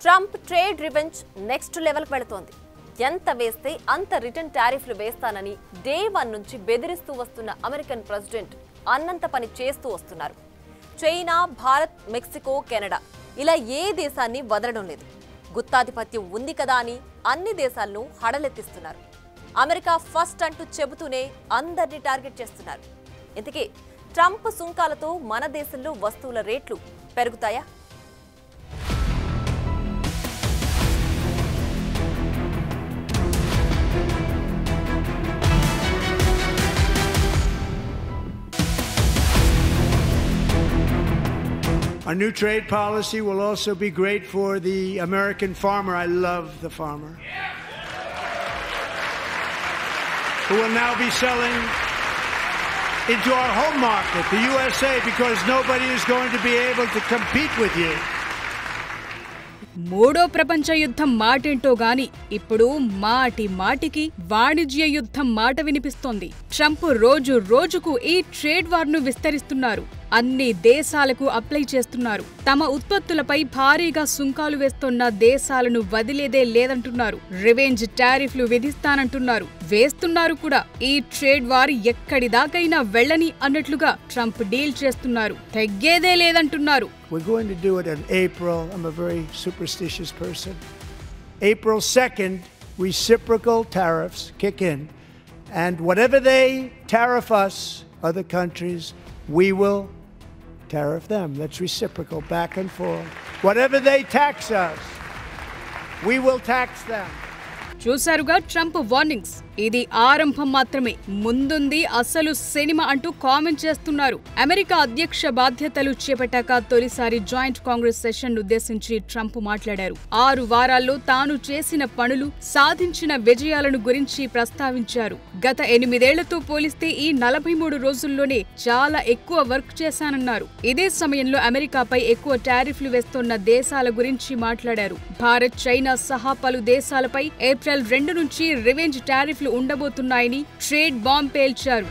Trump trade revenge next లెవెల్కి వెళుతోంది. ఎంత వేస్తే అంత రిటర్న్ టారిఫ్లు వేస్తానని డే 1 నుంచి బెదిరిస్తూ వస్తున్న అమెరికన్ ప్రెసిడెంట్ అన్నంత పని చేస్తూ వస్తున్నారు. చైనా, భారత్, మెక్సికో, కెనడా ఇలా ఏ దేశాన్ని వదలడం లేదు. గుత్తాధిపత్యం ఉంది కదా అని అన్ని దేశాలను హడలెత్తిస్తున్నారు. అమెరికా ఫస్ట్ అంటూ చెబుతూనే అందరినీ టార్గెట్ చేస్తున్నారు. ఇంతకీ ట్రంప్ సుంకాలతో మన దేశంలో వస్తువుల రేట్లు పెరుగుతాయా? Our new trade policy will also be great for the American farmer. I love the farmer. Who will now be selling into our home market, the USA, because nobody is going to be able to compete with you. మూడో ప్రపంచ యుద్ధం మాటేంటో గాని ఇప్పుడు మాటికి వాణిజ్య యుద్ధం మాట వినిపిస్తోంది. ట్రంప్ రోజు రోజుకు ఈ ట్రేడ్ వార్ ను విస్తరిస్తున్నారు. అన్ని దేశాలకు అప్లై చేస్తున్నారు. తమ ఉత్పత్తులపై భారీగా సుంకాలు వేస్తున్న దేశాలను వదిలేదే లేదంటున్నారు. రివెంజ్ టారిఫ్లు విధిస్తానంటున్నారు. వేస్తున్నారు కూడా. ఈ ట్రేడ్ వార్ ఎక్కడిదాకైనా వెళ్ళని అన్నట్లుగా ట్రంప్ డీల్ చేస్తున్నారు. తగ్గేదే లేదంటున్నారు. We're going to do it in April. I'm a very superstitious person. April 2nd, reciprocal tariffs kick in. And whatever they tariff us, other countries, we will tariff them. That's reciprocal, back and forth. Whatever they tax us, we will tax them. చూసారుగా Trump warnings. ఇది ఆరంభం మాత్రమే, ముందుంది అసలు cinema అంటూ comment చేస్తున్నారు. America అధ్యక్ష బాధ్యతలు చేపట్టాక తొలిసారి జాయింట్ కాంగ్రెస్ సెషన్ ఉద్దేశించి ట్రంప్ మాట్లాడారు. 6 వారాల్లో తాను చేసిన పనులు, సాధించిన విజయాలను గురించి ప్రస్తావించారు. గత 8 ఏళ్లతో పోలిస్తే ఈ 43 రోజుల్లోనే చాలా ఎక్కువ వర్క్ చేశానన్నారు. ఇదే సమయంలో అమెరికాపై ఎక్కువ టారిఫ్లు వేస్తున్న దేశాల గురించి మాట్లాడారు. భారత్, చైనా సహా పలు దేశాలపై ఏప్రిల్ 2 నుంచి రివెంజ్ టారిఫ్లు ఉండబోతున్నాయని ట్రేడ్ బాంబ్ పేల్చారు.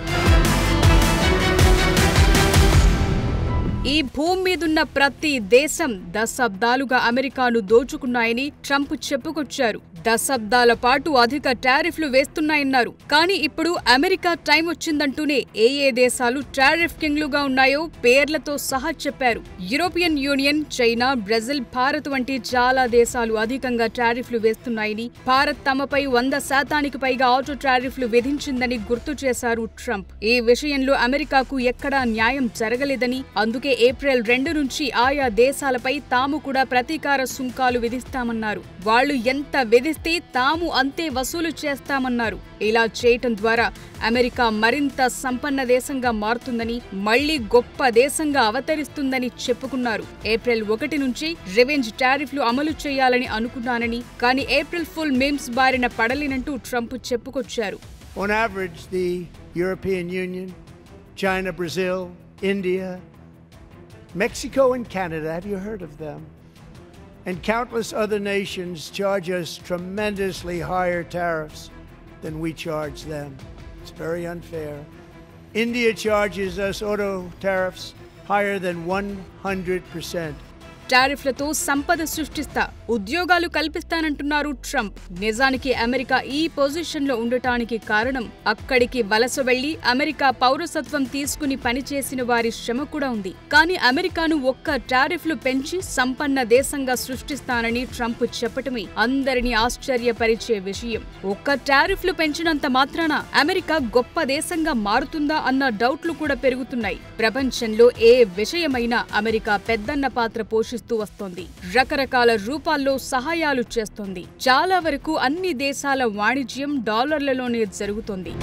ఈ భూమి మీదున్న ప్రతి దేశం దశాబ్దాలుగా అమెరికాను దోచుకున్నాయని ట్రంప్ చెప్పుకొచ్చారు. దశాబ్దాల పాటు అధిక టారిఫ్లు వేస్తున్నాయన్నారు. కానీ ఇప్పుడు అమెరికా టైం వచ్చిందంటూనే ఏ దేశాలు టారిఫ్ కింగ్లుగా ఉన్నాయో పేర్లతో సహా చెప్పారు. European union, China, Brazil, Bharat వంటి చాలా దేశాలు అధికంగా టారిఫ్లు వేస్తున్నాయని, భారత్ తమపై 100% పైగా ఆటో టారిఫ్లు విధించిందని గుర్తు చేశారు ట్రంప్. ఈ విషయంలో అమెరికాకు ఎక్కడా న్యాయం జరగలేదని, అందుకే ఏప్రిల్ 2 నుంచి ఆయా దేశాలపై తాము కూడా ప్రతీకార సుంకాలు విధిస్తామన్నారు. వాళ్లు ఎంత విధిస్తే తాము అంతే వసూలు చేస్తామన్నారు. ఇలా చేయటం ద్వారా అమెరికా మరింత సంపన్న దేశంగా మారుతుందని, మళ్లీ గొప్ప దేశంగా అవతరిస్తుందని చెప్పుకున్నారు. ఏప్రిల్ 1 నుంచి రివెంజ్ టారిఫ్లు అమలు చేయాలని అనుకున్నానని, కానీ ఏప్రిల్ ఫుల్ మీమ్స్ బారిన పడలేనంటూ ట్రంప్ చెప్పుకొచ్చారు. On average, the European Union, China, Brazil, India, Mexico and Canada, have you heard of them? And countless other nations charge us tremendously higher tariffs than we charge them. It's very unfair. India charges us auto tariffs higher than 100%. టారిఫ్లతో సంపద సృష్టిస్తా, ఉద్యోగాలు కల్పిస్తానంటున్నారు Trump. నిజానికి America ఈ పొజిషన్లో ఉండటానికి కారణం అక్కడికి వలస వెళ్లి అమెరికా పౌరసత్వం తీసుకుని పనిచేసిన వారి శ్రమ కూడా ఉంది. కానీ అమెరికాను ఒక్క టారిఫ్లు పెంచి సంపన్న దేశంగా సృష్టిస్తానని ట్రంప్ చెప్పటమే అందరినీ ఆశ్చర్యపరిచే విషయం. ఒక్క టారిఫ్లు పెంచినంత మాత్రాన అమెరికా గొప్ప దేశంగా మారుతుందా అన్న డౌట్లు కూడా పెరుగుతున్నాయి. ప్రపంచంలో ఏ విషయమైనా అమెరికా పెద్దన్న పాత్ర పోషిస్తుంది వస్తోంది. రకరకాల రూపాల్లో సహాయాలు చేస్తోంది. చాలా వరకు అన్ని దేశాల వాణిజ్యం డాలర్లలోనే జరుగుతోంది.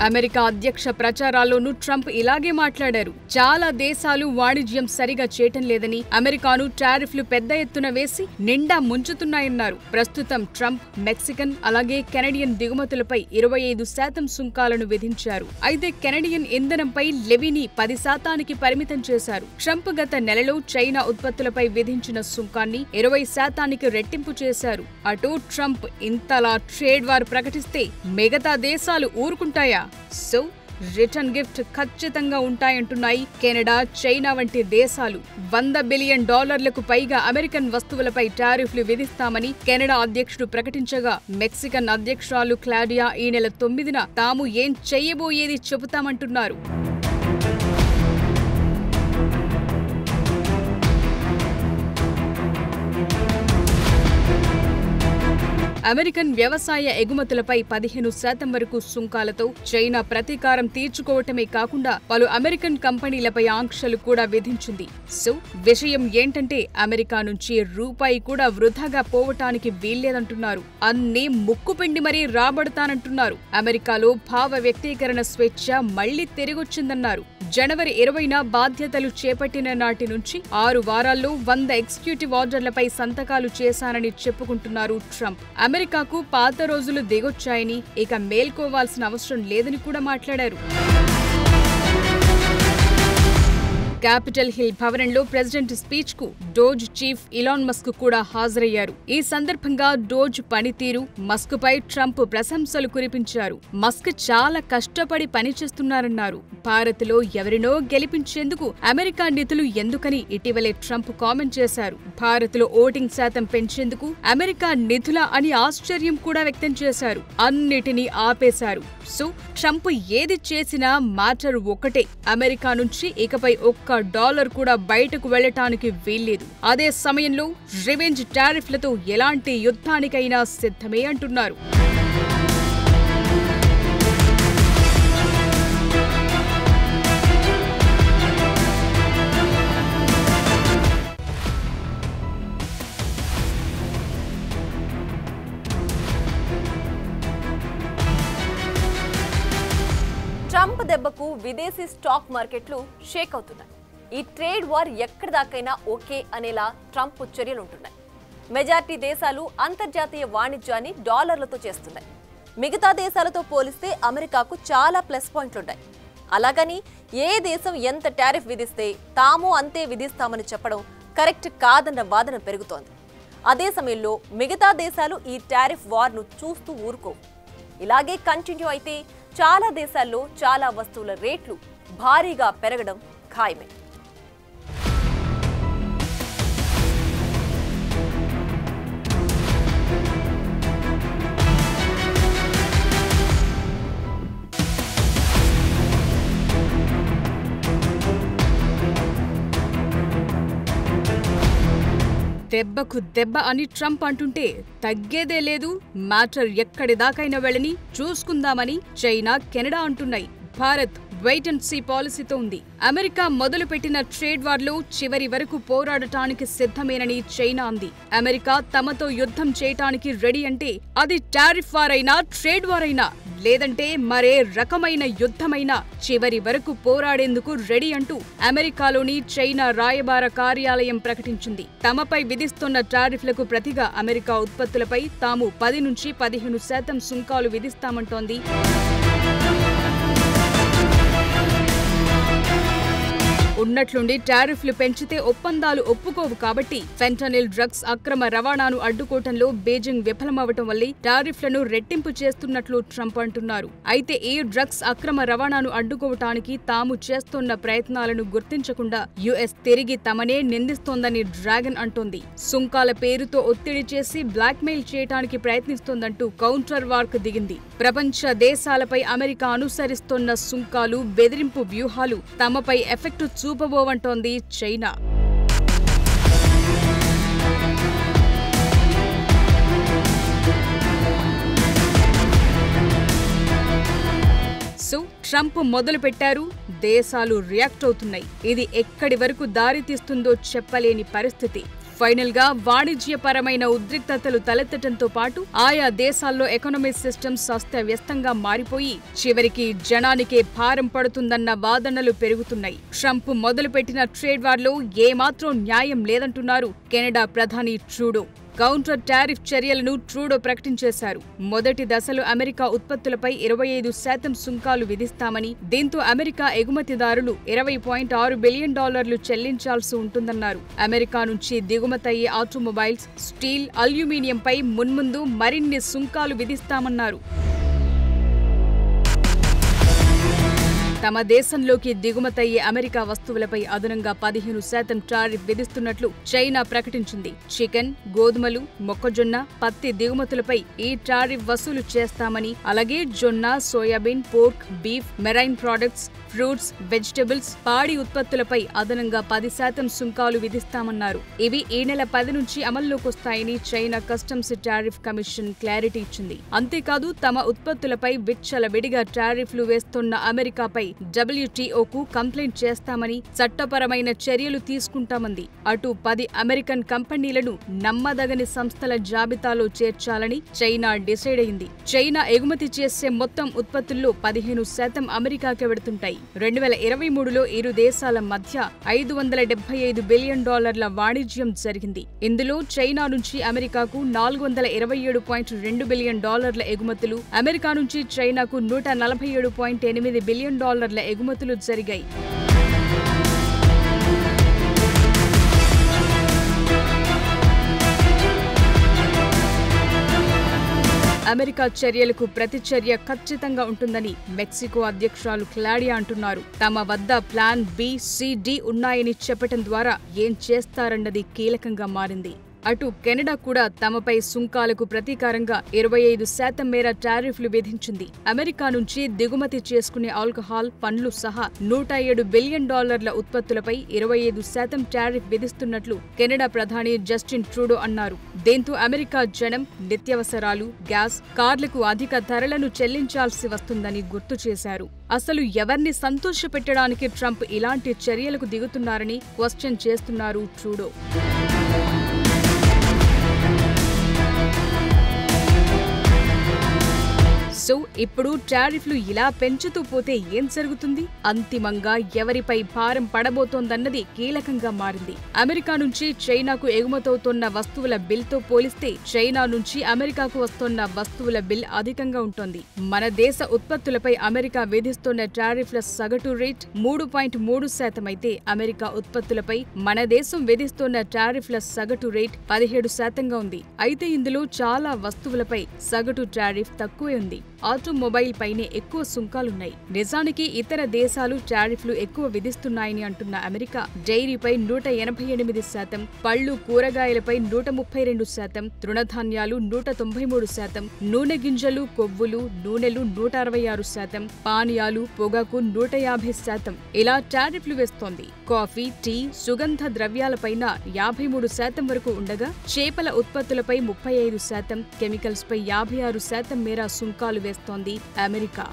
అమెరికా అధ్యక్ష ప్రచారాల్లోనూ ట్రంప్ ఇలాగే మాట్లాడారు. చాలా దేశాలు వాణిజ్యం సరిగా చేయటం లేదని, అమెరికాను టారిఫ్లు పెద్ద ఎత్తున వేసి నిండా ముంచుతున్నాయన్నారు. ప్రస్తుతం ట్రంప్ మెక్సికన్ అలాగే కెనడియన్ దిగుమతులపై 25% సుంకాలను విధించారు. అయితే కెనడియన్ ఇంధనంపై లెవీని 10% పరిమితం చేశారు. ట్రంప్ గత నెలలో చైనా ఉత్పత్తులపై విధించిన సుంకాన్ని 20% రెట్టింపు చేశారు. అటు ట్రంప్ ఇంతలా ట్రేడ్ వార్ ప్రకటిస్తే మిగతా దేశాలు ఊరుకుంటాయా? So రిటర్న్ గిఫ్ట్ ఖచ్చితంగా ఉంటాయంటున్నాయి కెనడా, చైనా వంటి దేశాలు. $100 బిలియన్ పైగా అమెరికన్ వస్తువులపై టారిఫ్లు విధిస్తామని కెనడా అధ్యక్షుడు ప్రకటించగా, మెక్సికన్ అధ్యక్షురాలు క్లాడియా ఈ నెల 9న తాము ఏం చెయ్యబోయేది చెబుతామంటున్నారు. అమెరికన్ వ్యవసాయ ఎగుమతులపై 15% వరకు సుంకాలతో చైనా ప్రతీకారం తీర్చుకోవటమే కాకుండా పలు అమెరికన్ కంపెనీలపై ఆంక్షలు కూడా విధించింది. సో విషయం ఏంటంటే అమెరికా నుంచి రూపాయి కూడా వృధాగా పోవటానికి వీల్లేదంటున్నారు. అన్నీ ముక్కుపిండి మరీ రాబడతానంటున్నారు. అమెరికాలో భావ వ్యక్తీకరణ స్వేచ్ఛ మళ్లీ తిరిగొచ్చిందన్నారు. జనవరి 20న బాధ్యతలు చేపట్టిన నాటి నుంచి 6 వారాల్లో 100 ఎగ్జిక్యూటివ్ ఆర్డర్లపై సంతకాలు చేశానని చెప్పుకుంటున్నారు ట్రంప్. అమెరికాకు పాత రోజులు దిగొచ్చాయని, ఇక మేల్కోవాల్సిన అవసరం లేదని కూడా మాట్లాడారు. క్యాపిటల్ హిల్ భవనంలో ప్రెసిడెంట్ స్పీచ్ కు డోజ్ చీఫ్ ఇలాన్ మస్క్ కూడా హాజరయ్యారు. ఈ సందర్భంగా డోజ్ పనితీరు, మస్క్ పై ట్రంప్ ప్రశంసలు కురిపించారు. మస్క్ చాలా కష్టపడి పనిచేస్తున్నారన్నారు. భారత్లో ఎవరినో గెలిపించేందుకు అమెరికా నిధులు ఎందుకని ఇటీవలే ట్రంప్ కామెంట్ చేశారు. భారత్లో ఓటింగ్ శాతం పెంచేందుకు అమెరికా నిధుల అని ఆశ్చర్యం కూడా వ్యక్తం చేశారు. అన్నిటినీ ఆపేశారు. సో ట్రంప్ ఏది చేసినా మ్యాటర్ ఒకటే, అమెరికా నుంచి ఇకపై $1 కూడా బయటకు వెళ్లటానికి వీల్లేదు. అదే సమయంలో రివెంజ్ టారిఫ్లతో ఎలాంటి యుద్ధానికైనా సిద్ధమే అంటున్నారు. ట్రంప్ దెబ్బకు విదేశీ స్టాక్ మార్కెట్లు షేక్ అవుతున్నాయి. ఈ ట్రేడ్ వార్ ఎక్కడి దాకైనా ఓకే అనేలా ట్రంప్ చర్యలుంటున్నాయి. మెజార్టీ దేశాలు అంతర్జాతీయ వాణిజ్యాన్ని డాలర్లతో చేస్తున్నాయి. మిగతా దేశాలతో పోలిస్తే అమెరికాకు చాలా ప్లస్ పాయింట్లుంటాయి. అలాగని ఏ దేశం ఎంత టారిఫ్ విధిస్తే తాము అంతే విధిస్తామని చెప్పడం కరెక్ట్ కాదన్న వాదన పెరుగుతోంది. అదే సమయంలో మిగతా దేశాలు ఈ టారిఫ్ వార్ను చూస్తూ ఊరుకోవు. ఇలాగే కంటిన్యూ అయితే చాలా దేశాల్లో చాలా వస్తువుల రేట్లు భారీగా పెరగడం ఖాయమే. దెబ్బకు దెబ్బ అని ట్రంప్ అంటుంటే తగ్గేదే లేదు, మ్యాటర్ ఎక్కడిదాకైనా వెళ్ళని చూసుకుందామని చైనా, కెనడా అంటున్నాయి. భారత్ వెయిట్ అండ్ సీ పాలసీతో ఉంది. అమెరికా మొదలుపెట్టిన ట్రేడ్ వార్లో చివరి వరకు పోరాడటానికి సిద్ధమేనని చైనా అంది. అమెరికా తమతో యుద్ధం చేయటానికి రెడీ అంటే అది టారిఫ్ వార్ అయినా, ట్రేడ్ వార్ అయినా, లేదంటే మరే రకమైన యుద్ధమైనా చివరి వరకు పోరాడేందుకు రెడీ అంటూ అమెరికాలోని చైనా రాయబార కార్యాలయం ప్రకటించింది. తమపై విధిస్తున్న టారిఫ్లకు ప్రతిగా అమెరికా ఉత్పత్తులపై తాము 10 నుంచి 15% సుంకాలు విధిస్తామంటోంది. ఉన్నట్లుండి టారిఫ్లు పెంచితే ఒప్పందాలు ఒప్పుకోవు కాబట్టి ఫెంటనిల్ డ్రగ్స్ అక్రమ రవాణాను అడ్డుకోవటంలో బీజింగ్ విఫలమవటం వల్లే టారిఫ్లను రెట్టింపు చేస్తున్నట్లు ట్రంప్ అంటున్నారు. అయితే ఈ డ్రగ్స్ అక్రమ రవాణాను అడ్డుకోవటానికి తాము చేస్తున్న ప్రయత్నాలను గుర్తించకుండా యుఎస్ తిరిగి తమనే నిందిస్తోందని డ్రాగన్ అంటోంది. సుంకాల పేరుతో ఒత్తిడి చేసి బ్లాక్మెయిల్ చేయటానికి ప్రయత్నిస్తోందంటూ కౌంటర్ వార్కు దిగింది. ప్రపంచ దేశాలపై అమెరికా అనుసరిస్తోన్న సుంకాలు, బెదిరింపు వ్యూహాలు తమపై ఎఫెక్టు చూపబోవంటోంది చైనా. సో ట్రంప్ మొదలు పెట్టారు, దేశాలు రియాక్ట్ అవుతున్నాయి. ఇది ఎక్కడి వరకు దారి తీస్తుందో చెప్పలేని పరిస్థితి. ఫైనల్ గా వాణిజ్యపరమైన ఉద్రిక్తతలు తలెత్తడంతో పాటు ఆయా దేశాల్లో ఎకనామిక్ సిస్టమ్స్ అస్తవ్యస్తంగా మారిపోయి చివరికి జనానికే భారం పడుతుందన్న వాదనలు పెరుగుతున్నాయి. ట్రంప్ మొదలుపెట్టిన ట్రేడ్ వార్లో ఏమాత్రం న్యాయం లేదంటున్నారు కెనడా ప్రధాని ట్రూడో. కౌంటర్ టారిఫ్ చర్యలను ట్రూడో ప్రకటించేశారు. మొదటి దశలో అమెరికా ఉత్పత్తులపై 25% సుంకాలు విధిస్తామని, దీంతో అమెరికా ఎగుమతిదారులు $20.6 బిలియన్ చెల్లించాల్సి ఉంటుందన్నారు. అమెరికా నుంచి దిగుమతయ్యే ఆటోమొబైల్స్, స్టీల్, అల్యూమినియంపై మున్ముందు మరిన్ని సుంకాలు విధిస్తామన్నారు. తమ దేశంలోకి దిగుమతయ్యే అమెరికా వస్తువులపై అదనంగా 15% టారిఫ్ విధిస్తున్నట్లు చైనా ప్రకటించింది. చికెన్, గోధుమలు, మొక్కజొన్న, పత్తి దిగుమతులపై ఈ టారిఫ్ వసూలు చేస్తామని, అలాగే జొన్న, soybean, pork, beef, marine products, fruits, vegetables, పాడి ఉత్పత్తులపై అదనంగా 10% సుంకాలు విధిస్తామన్నారు. ఇవి ఈ నెల 10 నుంచి అమల్లోకి వస్తాయని China customs tariff commission clarity ఇచ్చింది. అంతేకాదు తమ ఉత్పత్తులపై విచ్చలవిడిగా టారిఫ్లు వేస్తున్న అమెరికాపై WTOకు కంప్లైంట్ చేస్తామని, చట్టపరమైన చర్యలు తీసుకుంటామంది. అటు 10 అమెరికన్ కంపెనీలను నమ్మదగని సంస్థల జాబితాలో చేర్చాలని చైనా డిసైడ్ అయింది. చైనా ఎగుమతి చేసే మొత్తం ఉత్పత్తుల్లో 15% అమెరికాకే వెడుతుంటాయి. 2023లో ఇరు దేశాల మధ్య $575 బిలియన్ వాణిజ్యం జరిగింది. ఇందులో చైనా నుంచి అమెరికాకు $427.2 బిలియన్ ఎగుమతులు, అమెరికా నుంచి చైనాకు $147.8 బిలియన్ ఎగుమతులు జరిగాయి. అమెరికా చర్యలకు ప్రతిచర్య ఖచ్చితంగా ఉంటుందని మెక్సికో అధ్యక్షురాలు క్లాడియా అంటున్నారు. తమ వద్ద ప్లాన్ బి, సి, డి ఉన్నాయని చెప్పటం ద్వారా ఏం చేస్తారన్నది కీలకంగా మారింది. అటు కెనడా కూడా తమపై సుంకాలకు ప్రతీకారంగా 25% మేర టారిఫ్లు విధించింది. అమెరికా నుంచి దిగుమతి చేసుకునే ఆల్కహాల్, పండ్లు సహా $107 బిలియన్ ఉత్పత్తులపై 25% టారిఫ్ విధిస్తున్నట్లు కెనడా ప్రధాని జస్టిన్ ట్రూడో అన్నారు. దీంతో అమెరికా జనం నిత్యావసరాలు, గ్యాస్, కార్లకు అధిక ధరలను చెల్లించాల్సి వస్తుందని గుర్తు చేశారు. అసలు ఎవరిని సంతోషపెట్టడానికి ట్రంప్ ఇలాంటి చర్యలకు దిగుతున్నారని క్వశ్చన్ చేస్తున్నారు ట్రూడో. సో ఇప్పుడు టారిఫ్లు ఇలా పెంచుతూ పోతే ఏం జరుగుతుంది? అంతిమంగా ఎవరిపై భారం పడబోతోందన్నది కీలకంగా మారింది. అమెరికా నుంచి చైనాకు ఎగుమతవుతోన్న వస్తువుల బిల్తో పోలిస్తే చైనా నుంచి అమెరికాకు వస్తోన్న వస్తువుల బిల్ అధికంగా ఉంటుంది. మన దేశ ఉత్పత్తులపై అమెరికా విధిస్తోన్న టారిఫ్ల సగటు రేట్ 3.3% అయితే అమెరికా ఉత్పత్తులపై మన దేశం విధిస్తోన్న టారిఫ్ల సగటు రేట్ 17%గా ఉంది. అయితే ఇందులో చాలా వస్తువులపై సగటు టారిఫ్ తక్కువే ఉంది. ఆటోమొబైల్ పైనే ఎక్కువ సుంకాలున్నాయి. నిజానికి ఇతర దేశాలు టారిఫ్లు ఎక్కువ విధిస్తున్నాయని అంటున్న అమెరికా డైరీపై 188%, పళ్లు, కూరగాయలపై 132%, తృణధాన్యాలు 193%, నూనె గింజలు, కొవ్వులు, నూనెలు 166%, పానీయాలు, పొగాకు 150% ఇలా టారిఫ్లు వేస్తోంది. కాఫీ, టీ, సుగంధ ద్రవ్యాలపైన 53% వరకు ఉండగా చేపల ఉత్పత్తులపై 35%, కెమికల్స్ పై 56% మేర సుంకాలు వేస్తోంది అమెరికా.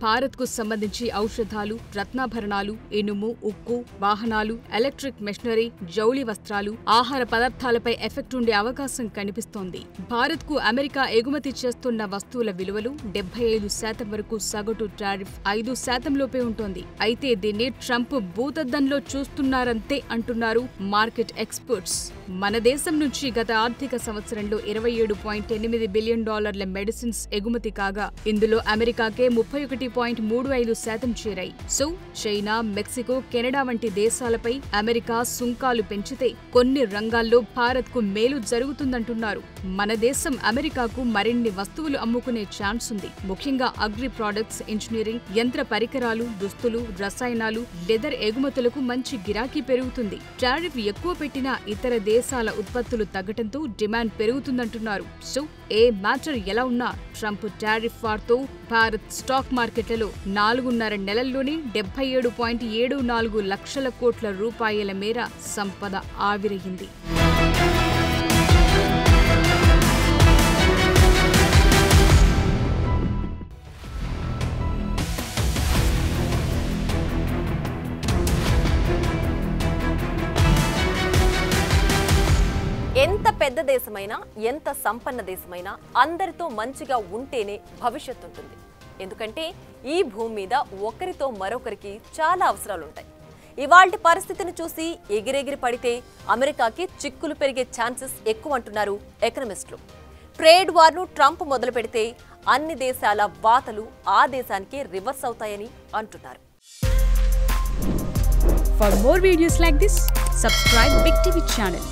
భారత్కు సంబంధించి ఔషధాలు, రత్నాభరణాలు, ఇనుము, ఉక్కు, వాహనాలు, ఎలక్ట్రిక్ మెషినరీ, జౌళి వస్త్రాలు, ఆహార పదార్థాలపై ఎఫెక్ట్ ఉండే అవకాశం కనిపిస్తోంది. భారత్కు అమెరికా ఎగుమతి చేస్తున్న వస్తువుల విలువలు 75% వరకు సగటు టారిఫ్ 5% లోపే ఉంటోంది. అయితే దీన్ని ట్రంప్ భూతద్దంలో చూస్తున్నారంతే అంటున్నారు మార్కెట్ ఎక్స్పర్ట్స్. మన దేశం నుంచి గత ఆర్థిక సంవత్సరంలో $27.8 బిలియన్ మెడిసిన్స్ ఎగుమతి కాగా ఇందులో అమెరికాకే 31.35% చేరాయి. సో చైనా, మెక్సికో, కెనడా వంటి దేశాలపై అమెరికా సుంకాలు పెంచితే కొన్ని రంగాల్లో భారత్కు మేలు జరుగుతుందంటున్నారు. మన దేశం అమెరికాకు మరిన్ని వస్తువులు అమ్ముకునే ఛాన్స్ ఉంది. ముఖ్యంగా అగ్రి ప్రొడక్ట్స్, ఇంజనీరింగ్, యంత్ర పరికరాలు, దుస్తులు, రసాయనాలు, లెదర్ ఎగుమతులకు మంచి గిరాకీ పెరుగుతుంది. టారిఫ్ ఎక్కువ పెట్టినా ఇతర దేశాల ఉత్పత్తులు తగ్గటంతో డిమాండ్ పెరుగుతుందంటున్నారు. సో ఏ మ్యాటర్ ఎలా ఉన్నా ట్రంప్ టారిఫ్ వార్తో భారత్ స్టాక్ మార్కెట్లలో 4.5 నెలల్లోనే 77.74 లక్షల కోట్ల రూపాయల మేర సంపద ఆవిరయ్యింది. ఎంత పెద్ద దేశమైనా, ఎంత సంపన్న దేశమైనా అందరితో మంచిగా ఉంటేనే భవిష్యత్తు ఉంటుంది. ఎందుకంటే ఈ భూమి మీద ఒకరితో మరొకరికి చాలా అవసరాలుంటాయి. ఇవాల్టి పరిస్థితిని చూసి ఎగిరెగిరి పడితే అమెరికాకి చిక్కులు పెరిగే ఛాన్సెస్ ఎక్కువ అంటున్నారు ఎకనమిస్టులు. ట్రేడ్ వార్ను ట్రంప్ మొదలు పెడితే అన్ని దేశాల వాతలు ఆ దేశానికి రివర్స్ అవుతాయని అంటున్నారు. For more videos like this, subscribe Big TV channel.